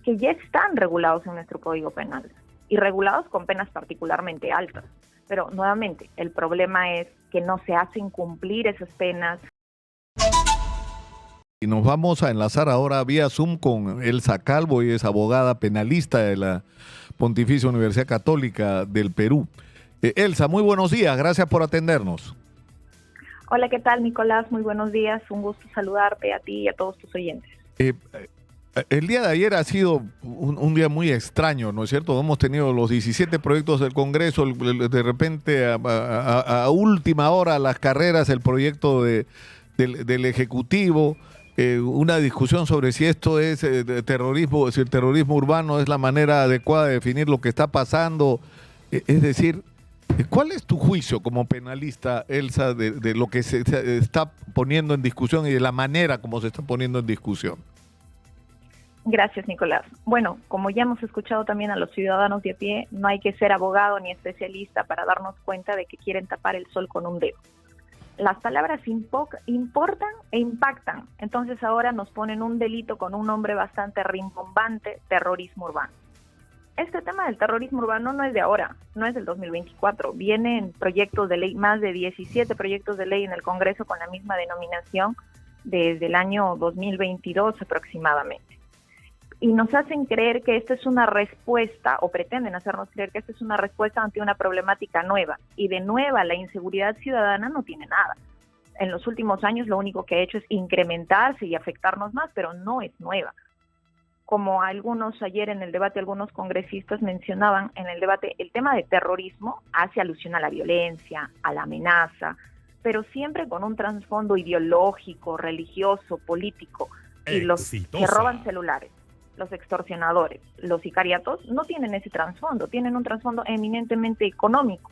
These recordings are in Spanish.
que ya están regulados en nuestro Código Penal y regulados con penas particularmente altas. Pero nuevamente, el problema es que no se hacen cumplir esas penas. Y nos vamos a enlazar ahora vía Zoom con Elsa Calvo, y es abogada penalista de la Pontificia Universidad Católica del Perú. Elsa, muy buenos días, gracias por atendernos. Hola, ¿qué tal, Nicolás? Muy buenos días, un gusto saludarte a ti y a todos tus oyentes. El día de ayer ha sido un día muy extraño, ¿no es cierto? Hemos tenido los 17 proyectos del Congreso, de repente a última hora las carreras, el proyecto del Ejecutivo, una discusión sobre si esto es terrorismo, si el terrorismo urbano es la manera adecuada de definir lo que está pasando. Es decir, ¿cuál es tu juicio como penalista, Elsa, de lo que se está poniendo en discusión y de la manera como se está poniendo en discusión? Gracias, Nicolás. Bueno, como ya hemos escuchado también a los ciudadanos de a pie, no hay que ser abogado ni especialista para darnos cuenta de que quieren tapar el sol con un dedo. Las palabras importan e impactan. Entonces ahora nos ponen un delito con un nombre bastante rimbombante: terrorismo urbano. Este tema del terrorismo urbano no es de ahora, no es del 2024. Vienen proyectos de ley, más de 17 proyectos de ley en el Congreso con la misma denominación desde el año 2022 aproximadamente. Y nos hacen creer que esta es una respuesta, o pretenden hacernos creer que esta es una respuesta ante una problemática nueva. Y de nueva, la inseguridad ciudadana no tiene nada. En los últimos años lo único que ha hecho es incrementarse y afectarnos más, pero no es nueva. Como ayer en el debate, algunos congresistas mencionaban en el debate, el tema de terrorismo hace alusión a la violencia, a la amenaza, pero siempre con un trasfondo ideológico, religioso, político. Y los que roban celulares, los extorsionadores, los sicariatos, no tienen ese trasfondo, tienen un trasfondo eminentemente económico.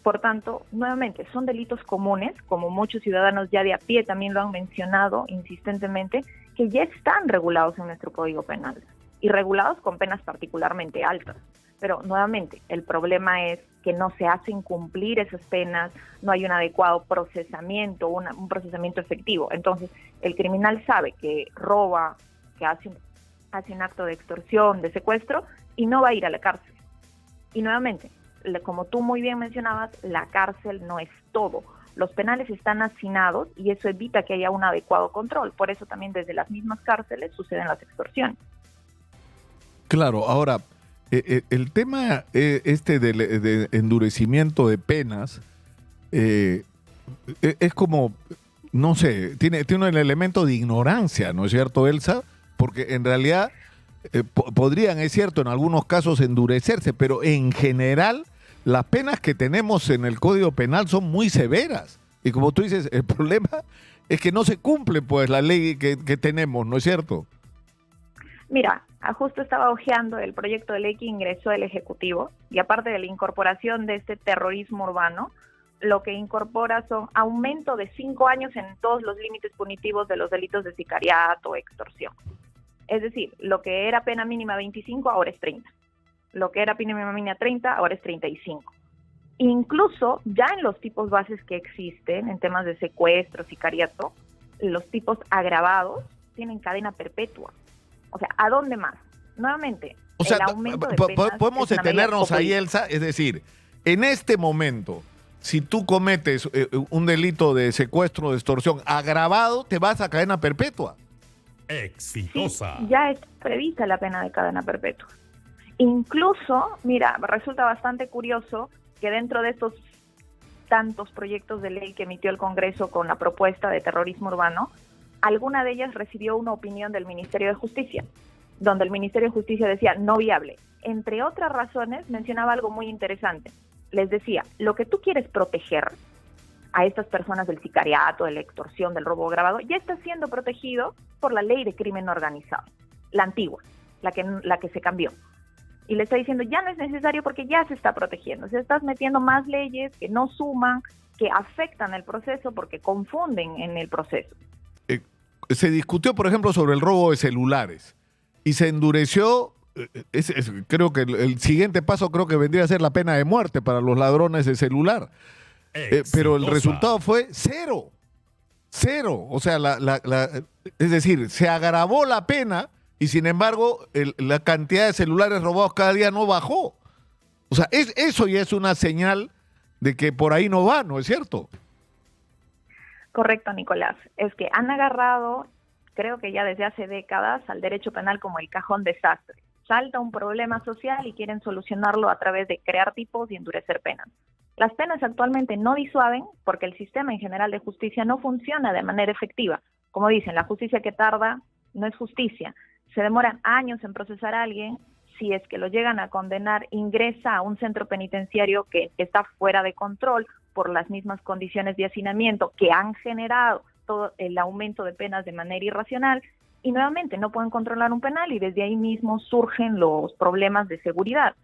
Por tanto, nuevamente, son delitos comunes, como muchos ciudadanos ya de a pie también lo han mencionado insistentemente, que ya están regulados en nuestro Código Penal y regulados con penas particularmente altas. Pero nuevamente, el problema es que no se hacen cumplir esas penas, no hay un adecuado procesamiento, un procesamiento efectivo. Entonces, el criminal sabe que roba, que hace un acto de extorsión, de secuestro, y no va a ir a la cárcel. Y nuevamente, como tú muy bien mencionabas, la cárcel no es todo. Los penales están hacinados y eso evita que haya un adecuado control. Por eso también desde las mismas cárceles suceden las extorsiones. Claro, ahora, el tema de endurecimiento de penas es como, no sé, tiene un elemento de ignorancia, ¿no es cierto, Elsa? Porque en realidad podrían, es cierto, en algunos casos endurecerse, pero en general las penas que tenemos en el Código Penal son muy severas. Y como tú dices, el problema es que no se cumple pues la ley que tenemos, ¿no es cierto? Mira, justo estaba hojeando el proyecto de ley que ingresó el Ejecutivo, y aparte de la incorporación de este terrorismo urbano, lo que incorpora son aumento de 5 años en todos los límites punitivos de los delitos de sicariato o extorsión. Es decir, lo que era pena mínima 25, ahora es 30. Lo que era pena mínima 30, ahora es 35. Incluso ya en los tipos bases que existen, en temas de secuestro, sicariato, los tipos agravados tienen cadena perpetua. O sea, ¿a dónde más? Nuevamente, o sea, el aumento de penas podemos detenernos ahí, Elsa, es decir, en este momento, si tú cometes un delito de secuestro o de extorsión agravado, te vas a cadena perpetua. Exitosa. Sí, ya está prevista la pena de cadena perpetua. Incluso, mira, resulta bastante curioso que dentro de estos tantos proyectos de ley que emitió el Congreso con la propuesta de terrorismo urbano, alguna de ellas recibió una opinión del Ministerio de Justicia, donde el Ministerio de Justicia decía no viable. Entre otras razones, mencionaba algo muy interesante. Les decía, lo que tú quieres proteger a estas personas del sicariato, de la extorsión, del robo agravado, ya está siendo protegido por la ley de crimen organizado, la antigua, la que se cambió. Y le está diciendo, ya no es necesario porque ya se está protegiendo. Se estás metiendo más leyes que no suman, que afectan el proceso porque confunden en el proceso. Se discutió, por ejemplo, sobre el robo de celulares y se endureció. Creo que el siguiente paso creo que vendría a ser la pena de muerte para los ladrones de celular. Pero el resultado fue cero. O sea, es decir, se agravó la pena, y sin embargo la cantidad de celulares robados cada día no bajó. O sea, eso ya es una señal de que por ahí no va, ¿no es cierto? Correcto, Nicolás. Es que han agarrado, creo que ya desde hace décadas, al derecho penal como el cajón desastre. Salta un problema social y quieren solucionarlo a través de crear tipos y endurecer penas. Las penas actualmente no disuaden porque el sistema en general de justicia no funciona de manera efectiva. Como dicen, la justicia que tarda no es justicia. Se demoran años en procesar a alguien. Si es que lo llegan a condenar, ingresa a un centro penitenciario que está fuera de control por las mismas condiciones de hacinamiento que han generado todo el aumento de penas de manera irracional, y nuevamente no pueden controlar un penal y desde ahí mismo surgen los problemas de seguridad.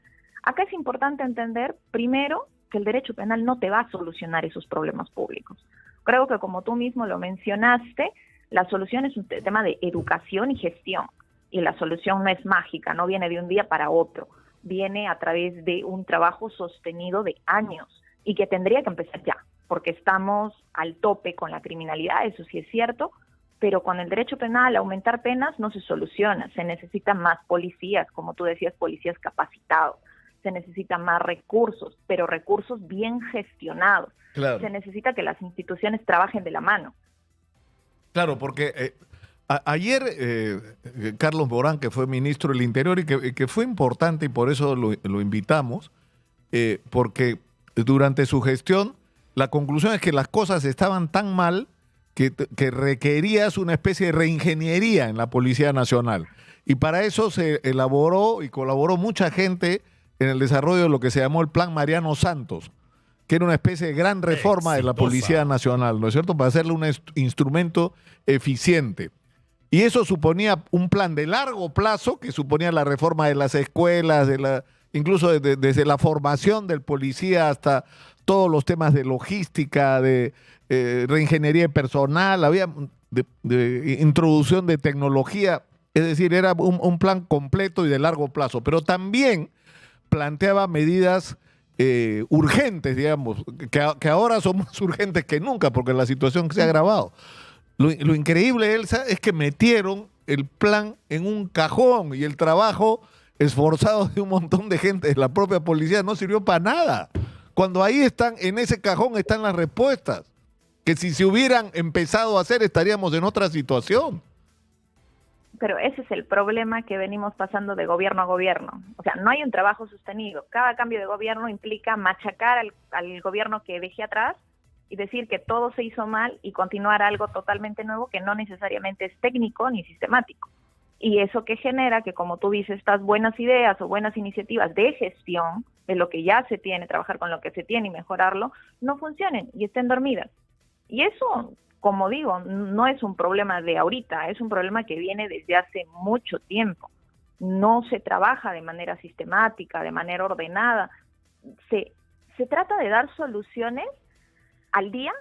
Acá es importante entender, primero, que el derecho penal no te va a solucionar esos problemas públicos. Creo que como tú mismo lo mencionaste, la solución es un tema de educación y gestión, y la solución no es mágica, no viene de un día para otro, viene a través de un trabajo sostenido de años y que tendría que empezar ya, porque estamos al tope con la criminalidad, eso sí es cierto, pero con el derecho penal aumentar penas no se soluciona, se necesitan más policías, como tú decías, policías capacitados, se necesitan más recursos, pero recursos bien gestionados. Claro. Se necesita que las instituciones trabajen de la mano. Claro, porque ayer Carlos Morán, que fue ministro del Interior y que fue importante y por eso lo invitamos, porque durante su gestión la conclusión es que las cosas estaban tan mal que requerías una especie de reingeniería en la Policía Nacional. Y para eso se elaboró y colaboró mucha gente en el desarrollo de lo que se llamó el Plan Mariano Santos, que era una especie de gran reforma de la Policía Nacional, ¿no es cierto?, para hacerle un instrumento eficiente. Y eso suponía un plan de largo plazo, que suponía la reforma de las escuelas, incluso desde la formación del policía hasta todos los temas de logística, de reingeniería personal, había de introducción de tecnología, es decir, era un plan completo y de largo plazo, pero también planteaba medidas urgentes, digamos, que ahora son más urgentes que nunca porque la situación se ha agravado. Lo increíble, Elsa, es que metieron el plan en un cajón y el trabajo esforzado de un montón de gente de la propia policía no sirvió para nada. Cuando ahí están, en ese cajón están las respuestas, que si se hubieran empezado a hacer estaríamos en otra situación. Pero ese es el problema que venimos pasando de gobierno a gobierno. O sea, no hay un trabajo sostenido. Cada cambio de gobierno implica machacar al gobierno que dejé atrás y decir que todo se hizo mal y continuar algo totalmente nuevo que no necesariamente es técnico ni sistemático. Y eso que genera que, como tú dices, estas buenas ideas o buenas iniciativas de gestión de lo que ya se tiene, trabajar con lo que se tiene y mejorarlo, no funcionen y estén dormidas. Y eso, como digo, no es un problema de ahorita, es un problema que viene desde hace mucho tiempo. No se trabaja de manera sistemática, de manera ordenada. Se trata de dar soluciones al día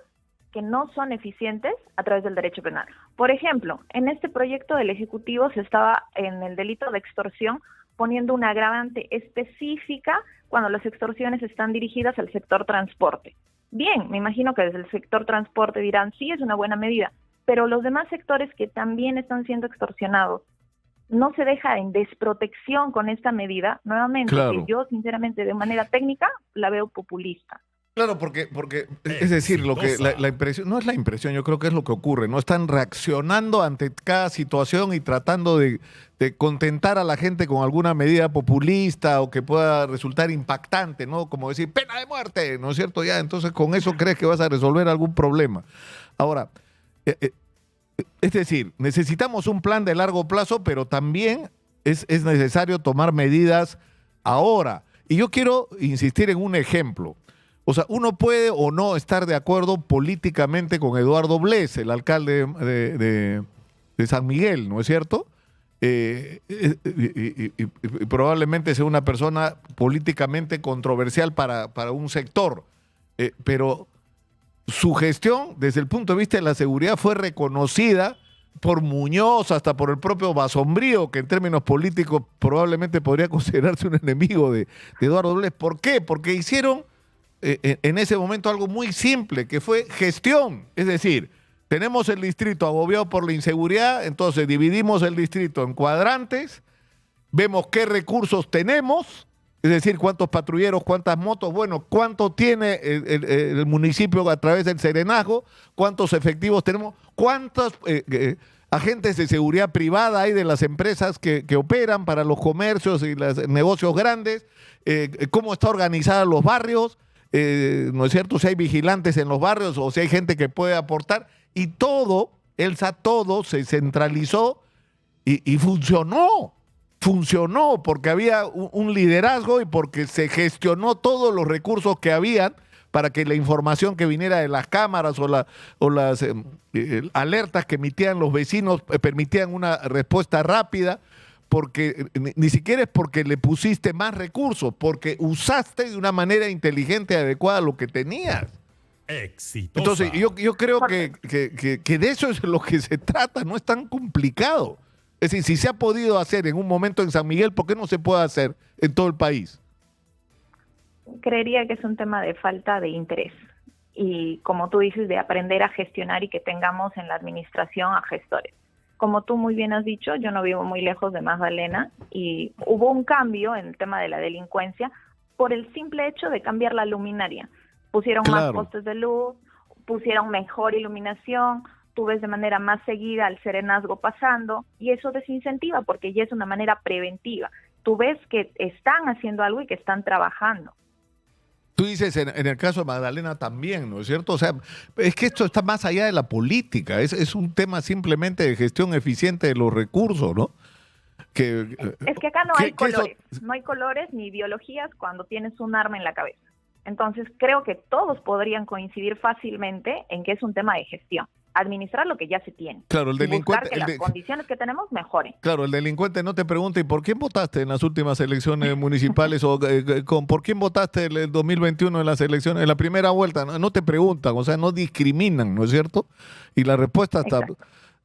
que no son eficientes a través del derecho penal. Por ejemplo, en este proyecto del Ejecutivo se estaba en el delito de extorsión poniendo una agravante específica cuando las extorsiones están dirigidas al sector transporte. Bien, me imagino que desde el sector transporte dirán, sí, es una buena medida, pero los demás sectores que también están siendo extorsionados, no se deja en desprotección con esta medida, nuevamente, claro. Que yo sinceramente de manera técnica la veo populista. Claro, porque es decir, lo que la impresión, no es la impresión, yo creo que es lo que ocurre, ¿no? Están reaccionando ante cada situación y tratando de contentar a la gente con alguna medida populista o que pueda resultar impactante, ¿no? Como decir, pena de muerte, ¿no es cierto? Ya, entonces con eso crees que vas a resolver algún problema. Ahora, es decir, necesitamos un plan de largo plazo, pero también es necesario tomar medidas ahora. Y yo quiero insistir en un ejemplo. O sea, uno puede o no estar de acuerdo políticamente con Eduardo Bless, el alcalde de San Miguel, ¿no es cierto? Y probablemente sea una persona políticamente controversial para un sector, pero su gestión desde el punto de vista de la seguridad fue reconocida por Muñoz, hasta por el propio Basombrío, que en términos políticos probablemente podría considerarse un enemigo de Eduardo Bless. ¿Por qué? Porque hicieron en ese momento algo muy simple, que fue gestión. Es decir, tenemos el distrito agobiado por la inseguridad, entonces dividimos el distrito en cuadrantes, vemos qué recursos tenemos, es decir, cuántos patrulleros, cuántas motos, bueno, cuánto tiene el municipio a través del serenazgo, cuántos efectivos tenemos, cuántos agentes de seguridad privada hay de las empresas que operan para los comercios y los negocios grandes, cómo está organizada los barrios, ¿no es cierto? Si hay vigilantes en los barrios o si hay gente que puede aportar, y todo, Elsa, todo se centralizó y funcionó. Funcionó porque había un liderazgo y porque se gestionó todos los recursos que habían para que la información que viniera de las cámaras o las alertas que emitían los vecinos permitían una respuesta rápida, porque ni siquiera es porque le pusiste más recursos, porque usaste de una manera inteligente y adecuada lo que tenías. Exitosa. Entonces yo creo que de eso es lo que se trata, no es tan complicado. Es decir, si se ha podido hacer en un momento en San Miguel, ¿por qué no se puede hacer en todo el país? Creería que es un tema de falta de interés y, como tú dices, de aprender a gestionar y que tengamos en la administración a gestores. Como tú muy bien has dicho, yo no vivo muy lejos de Magdalena y hubo un cambio en el tema de la delincuencia por el simple hecho de cambiar la luminaria. Pusieron más postes de luz, pusieron mejor iluminación, tú ves de manera más seguida al serenazgo pasando y eso desincentiva porque ya es una manera preventiva. Tú ves que están haciendo algo y que están trabajando. Tú dices en el caso de Magdalena también, ¿no es cierto? O sea, es que esto está más allá de la política, es un tema simplemente de gestión eficiente de los recursos, ¿no? Es que acá no hay colores, no hay colores ni ideologías cuando tienes un arma en la cabeza. Entonces creo que todos podrían coincidir fácilmente en que es un tema de gestión. Administrar lo que ya se tiene. Claro, el delincuente. Buscar que las condiciones que tenemos mejoren. Claro, el delincuente no te pregunta, ¿y por quién votaste en las últimas elecciones municipales o por quién votaste en el 2021 en las elecciones, en la primera vuelta? No te preguntan, o sea, no discriminan, ¿no es cierto? Y la respuesta está,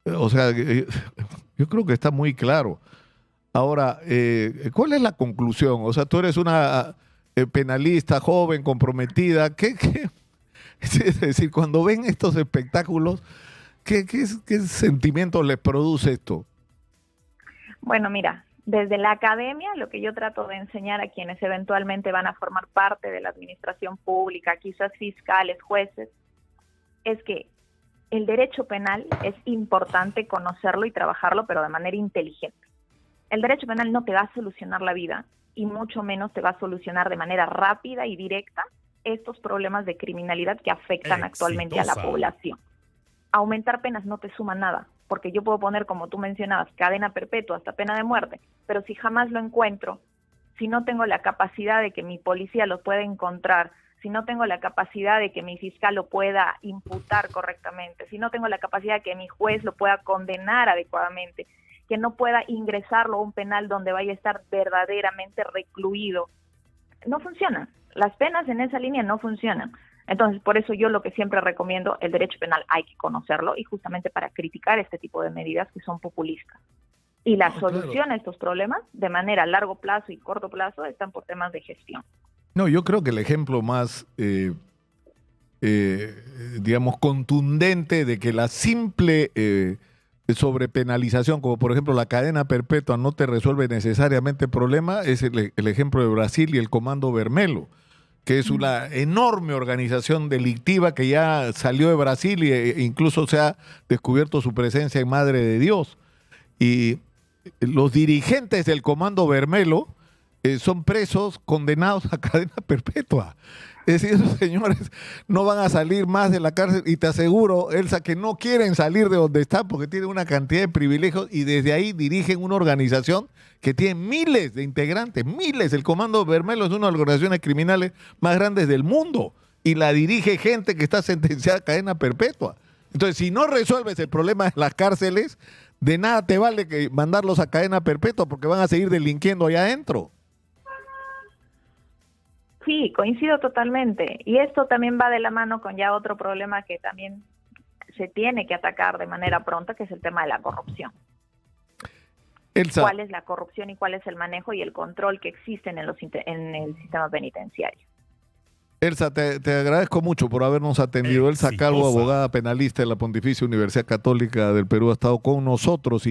o sea, yo creo que está muy claro. Ahora, ¿cuál es la conclusión? O sea, tú eres una penalista joven, comprometida, ¿qué? Es decir, cuando ven estos espectáculos, ¿qué sentimientos les produce esto? Bueno, mira, desde la academia lo que yo trato de enseñar a quienes eventualmente van a formar parte de la administración pública, quizás fiscales, jueces, es que el derecho penal es importante conocerlo y trabajarlo, pero de manera inteligente. El derecho penal no te va a solucionar la vida y mucho menos te va a solucionar de manera rápida y directa estos problemas de criminalidad que afectan actualmente a la población. Aumentar penas no te suma nada, porque yo puedo poner, como tú mencionabas, cadena perpetua hasta pena de muerte, pero si jamás lo encuentro, si no tengo la capacidad de que mi policía lo pueda encontrar, si no tengo la capacidad de que mi fiscal lo pueda imputar correctamente, si no tengo la capacidad de que mi juez lo pueda condenar adecuadamente, que no pueda ingresarlo a un penal donde vaya a estar verdaderamente recluido, no funciona. Las penas en esa línea no funcionan. Entonces, por eso yo lo que siempre recomiendo, el derecho penal hay que conocerlo y justamente para criticar este tipo de medidas que son populistas. Y la solución a estos problemas, de manera a largo plazo y corto plazo, están por temas de gestión. No, yo creo que el ejemplo más, digamos, contundente de que la simple sobrepenalización, como por ejemplo la cadena perpetua, no te resuelve necesariamente el problema, es el ejemplo de Brasil y el Comando Vermelho, que es una enorme organización delictiva que ya salió de Brasil e incluso se ha descubierto su presencia en Madre de Dios. Y los dirigentes del Comando Vermelho son presos condenados a cadena perpetua. Es decir, esos señores no van a salir más de la cárcel y te aseguro, Elsa, que no quieren salir de donde están porque tienen una cantidad de privilegios y desde ahí dirigen una organización que tiene miles de integrantes, miles. El Comando Vermelho es una de las organizaciones criminales más grandes del mundo y la dirige gente que está sentenciada a cadena perpetua. Entonces, si no resuelves el problema de las cárceles, de nada te vale que mandarlos a cadena perpetua porque van a seguir delinquiendo allá adentro. Sí, coincido totalmente. Y esto también va de la mano con ya otro problema que también se tiene que atacar de manera pronta, que es el tema de la corrupción. Elsa. ¿Cuál es la corrupción y cuál es el manejo y el control que existen en el sistema penitenciario? Elsa, te agradezco mucho por habernos atendido. Elsa Calvo, Exitosa. abogada penalista de la Pontificia Universidad Católica del Perú, ha estado con nosotros y